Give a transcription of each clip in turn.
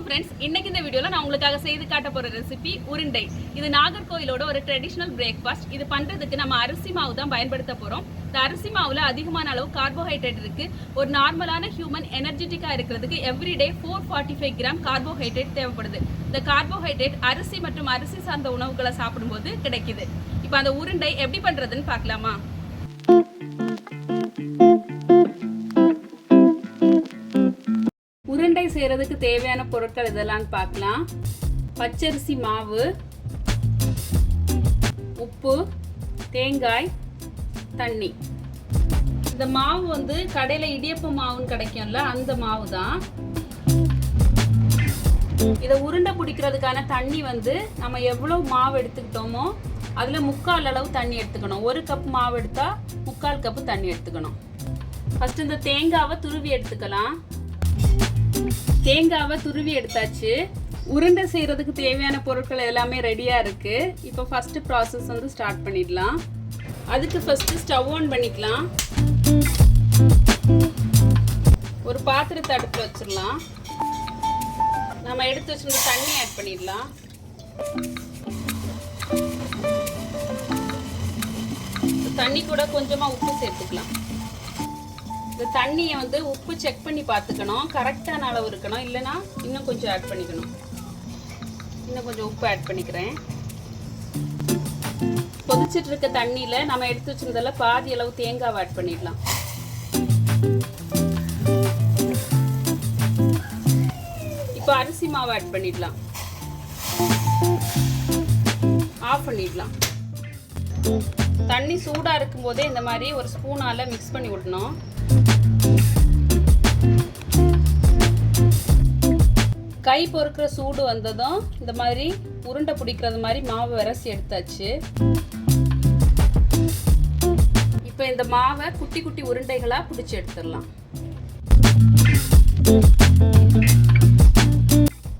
Friends, இன்னைக்கு இந்த வீடியோல நான் உங்களுக்காக செய்து காட்ட போற ரெசிபி உருண்டை. இது நாகர்கோயிலோட ஒரு ட்ரெடிஷனல் பிரேக்ஃபாஸ்ட். இது பண்றதுக்கு நம்ம அரிசி மாவு தான் பயன்படுத்த போறோம். இந்த அரிசி மாவுல அதிகமான அளவு கார்போஹைட்ரேட் இருக்கு. ஒரு நார்மலான ஹியூமன் எனர்ஜெட்டிக்கா இருக்கிறதுக்கு எவ்ரிடே 445 கிராம் கார்போஹைட்ரேட் தேவைப்படுது. இந்த கார்போஹைட்ரேட் அரிசி மற்றும் அரிசி சார்ந்த உணவுகளை சாப்பிடும்போது கிடைக்குது. இப்போ அந்த உருண்டை எப்படி பண்றதுன்னு பார்க்கலாமா? உருண்டை செய்யறதுக்கு தேவையான பொருட்கள் இதெல்லாம் பார்க்கலாம். பச்சரிசி மாவு, உப்பு, தேங்காய், தண்ணி. இந்த மாவு வந்து கடையில் இடியப்ப மாவுன்னு கிடைக்கும்ல, அந்த மாவு தான். இதை உருண்டை பிடிக்கிறதுக்கான தண்ணி வந்து நம்ம எவ்வளோ மாவு எடுத்துக்கிட்டோமோ அதில் 3/4 அளவு தண்ணி எடுத்துக்கணும். 1 கப் மாவு எடுத்தால் 3/4 கப்பு தண்ணி எடுத்துக்கணும். ஃபர்ஸ்ட் இந்த தேங்காவை துருவி எடுத்துக்கலாம். தேங்காவை துருவி எடுத்தாச்சு. உருண்டை செய்யறதுக்கு தேவையான பொருட்கள் எல்லாமே ரெடியாக இருக்கு. இப்போ ஃபர்ஸ்ட் ப்ராசஸ் வந்து ஸ்டார்ட் பண்ணிடலாம். அதுக்கு ஃபர்ஸ்ட் ஸ்டவ் ஆன் பண்ணிக்கலாம். ஒரு பாத்திரத்தை அடுப்பில் வச்சிடலாம். நம்ம எடுத்து வச்சிருந்த தண்ணி ஆட் பண்ணிடலாம். தண்ணி கூட கொஞ்சமாக உப்பு சேர்த்துக்கலாம். இந்த தண்ணியை வந்து உப்பு செக் பண்ணி பார்த்துக்கணும், கரெக்டான அளவு இருக்கணும். இல்லைன்னா இன்னும் கொஞ்சம் ஆட் பண்ணிக்கணும். இன்னும் கொஞ்சம் உப்பு ஆட் பண்ணிக்கிறேன். கொதிச்சிட்டு இருக்க தண்ணியில் நம்ம எடுத்து வச்சிருந்ததில் பாதி அளவு தேங்காவை ஆட் பண்ணிடலாம். இப்போ அரிசி மாவு ஆட் பண்ணிடலாம். ஆஃப் பண்ணிடலாம். தண்ணி சூடாக இருக்கும் போதே இந்த மாதிரி ஒரு ஸ்பூனால் மிக்ஸ் பண்ணி விடணும். கை பொறுக்கிற சூடு வந்ததும் இந்த மாதிரி உருண்டை பிடிக்கிறது மாதிரி மாவு விரசி எடுத்தாச்சு. இப்போ இந்த மாவை குட்டி குட்டி உருண்டைகளாக பிடிச்சி எடுத்துடலாம்.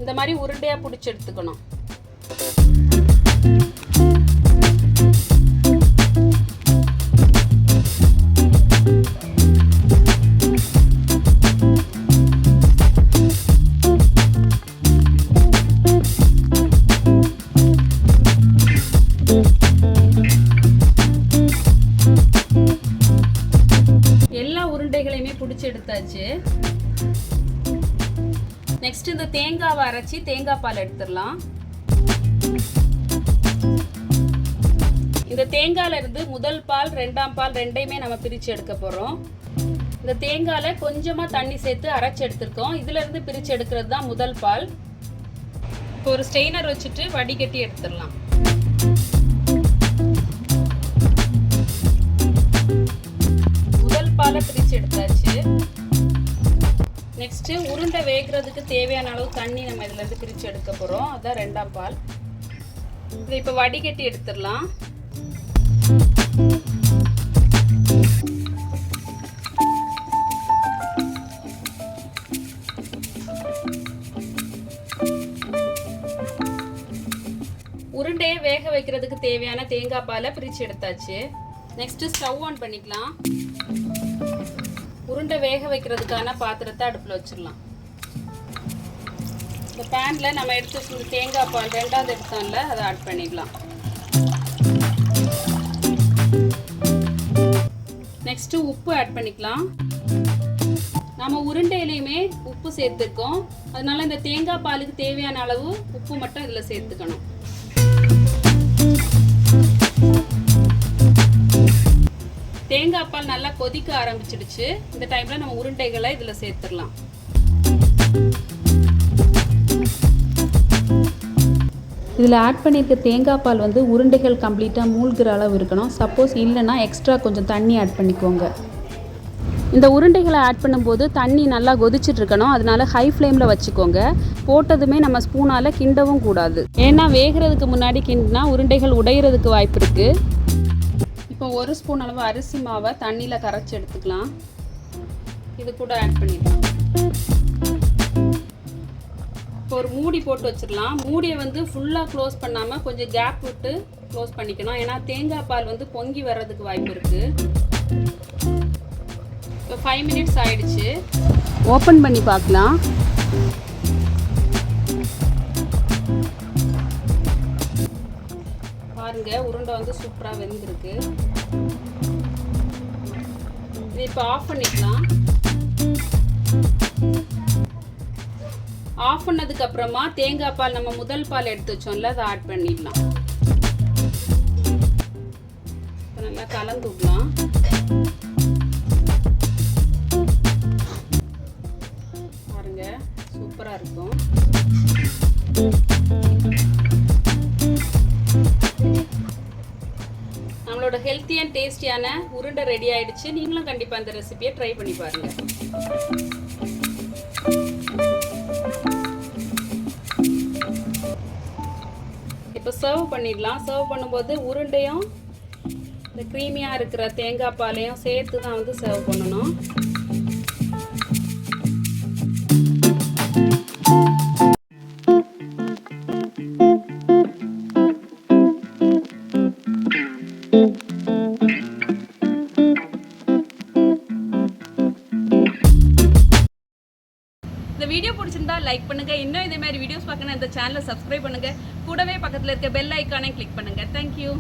இந்த மாதிரி உருண்டையாக பிடிச்சி எடுத்துக்கணும். பிடிச்சி எடுத்தாச்சு. நெக்ஸ்ட் இந்த தேங்காவை அரைச்சி தேங்காய் பால் எடுத்துடலாம். இந்த தேங்காயில இருந்து முதல் பால், 2ஆம் பால் ரெண்டையுமே நம்ம பிரிச்சு எடுக்க போறோம். இந்த தேங்காயில கொஞ்சமா தண்ணி சேர்த்து அரைச்சி எடுத்திருக்கோம். இதுல இருந்து பிரிச்சு எடுக்கிறது தான் முதல் பால். இப்போ ஒரு ஸ்ட்ரெயினர் வச்சுட்டு வடிகட்டி எடுத்துடலாம். பாலை பிரிச்சு எடுத்தாச்சு. நெக்ஸ்ட் உருண்டை வேகிறதுக்கு தேவையான அளவு தண்ணி நம்ம இதுல இருந்து பிரிச்சு எடுக்க போறோம். அதான் 2ஆம் பால். இதை இப்ப வடிகட்டி எடுத்துடலாம். உருண்டையை வேக வைக்கிறதுக்கு தேவையான தேங்காய் பாலை பிரிச்சு எடுத்தாச்சு. நெக்ஸ்ட் ஸ்டவ் ஆன் பண்ணிக்கலாம். உருண்டை வேக வைக்கிறதுக்கான பாத்திரத்தை அடுப்பில் வச்சிடலாம். இந்த பேனில் நம்ம எடுத்து வச்சிருந்த தேங்காய் பால் 2ஆவது எடுத்தோம்ல, அதை ஆட் பண்ணிடலாம். நெக்ஸ்ட்டு உப்பு ஆட் பண்ணிக்கலாம். நம்ம உருண்டையிலையுமே உப்பு சேர்த்துருக்கோம். அதனால இந்த தேங்காய் பாலுக்கு தேவையான அளவு உப்பு மட்டும் இதில் சேர்த்துக்கணும். தேங்காய் பால் நல்லா கொதிக்க ஆரம்பிச்சிடுச்சு. இந்த டைம்ல நம்ம உருண்டைகளை இதுல சேர்த்துடலாம். இதில் ஆட் பண்ணியிருக்க தேங்காய் பால் வந்து உருண்டைகள் கம்ப்ளீட்டாக மூழ்கிற அளவு இருக்கணும். சப்போஸ் இல்லைன்னா எக்ஸ்ட்ரா கொஞ்சம் தண்ணி ஆட் பண்ணிக்கோங்க. இந்த உருண்டைகளை ஆட் பண்ணும்போது தண்ணி நல்லா கொதிச்சுட்டு இருக்கணும். அதனால ஹை ஃப்ளேமில் வச்சுக்கோங்க. போட்டதுமே நம்ம ஸ்பூனால் கிண்டவும் கூடாது. ஏன்னா வேகிறதுக்கு முன்னாடி கிண்டினா உருண்டைகள் உடையிறதுக்கு வாய்ப்பு இருக்குது. இப்போ 1 ஸ்பூன் அளவு அரிசி மாவை தண்ணியில் கரைச்சி எடுத்துக்கலாம். இது கூட ஆட் பண்ணிடலாம். இப்போ ஒரு மூடி போட்டு வச்சிடலாம். மூடியை வந்து ஃபுல்லாக க்ளோஸ் பண்ணாமல் கொஞ்சம் கேப் விட்டு க்ளோஸ் பண்ணிக்கணும். ஏன்னா தேங்காய் பால் வந்து பொங்கி வர்றதுக்கு வாய்ப்பு இருக்குது. இப்போ 5 மினிட்ஸ் ஆயிடுச்சு. ஓப்பன் பண்ணி பார்க்கலாம். உருண்டை வந்து சூப்பராக வெந்திருக்கு. இது இப்போ ஆஃப் பண்ணிக்கலாம். ஆஃப் பண்ணதுக்கு அப்புறமா தேங்காய் பால், நம்ம முதல் பால் எடுத்து வச்சோம்ல, அதை ஆட் பண்ணிடலாம். நல்லா கலந்து விடலாம். பாருங்க, சூப்பரா இருக்கும். நம்மளோட ஹெல்த்தி அண்ட் டேஸ்டியான உருண்டை ரெடி ஆயிடுச்சு. நீங்களும் கண்டிப்பா இந்த ரெசிபியை ட்ரை பண்ணி பாருங்க. இப்போ சர்வ் பண்ணிடலாம். சர்வ் பண்ணும்போது உருண்டையும் இந்த க்ரீமியாக இருக்கிற தேங்காய் பாலையும் சேர்த்து தான் வந்து சர்வ் பண்ணணும். இந்த வீடியோ பிடிச்சிருந்தா லைக் பண்ணுங்க. இன்னும் இதே மாதிரி வீடியோஸ் பார்க்கணும் இந்த சேனலை சப்ஸ்கிரைப் பண்ணுங்க. கூடவே பக்கத்தில் இருக்க பெல் ஐக்கானை கிளிக் பண்ணுங்க. தேங்க்யூ.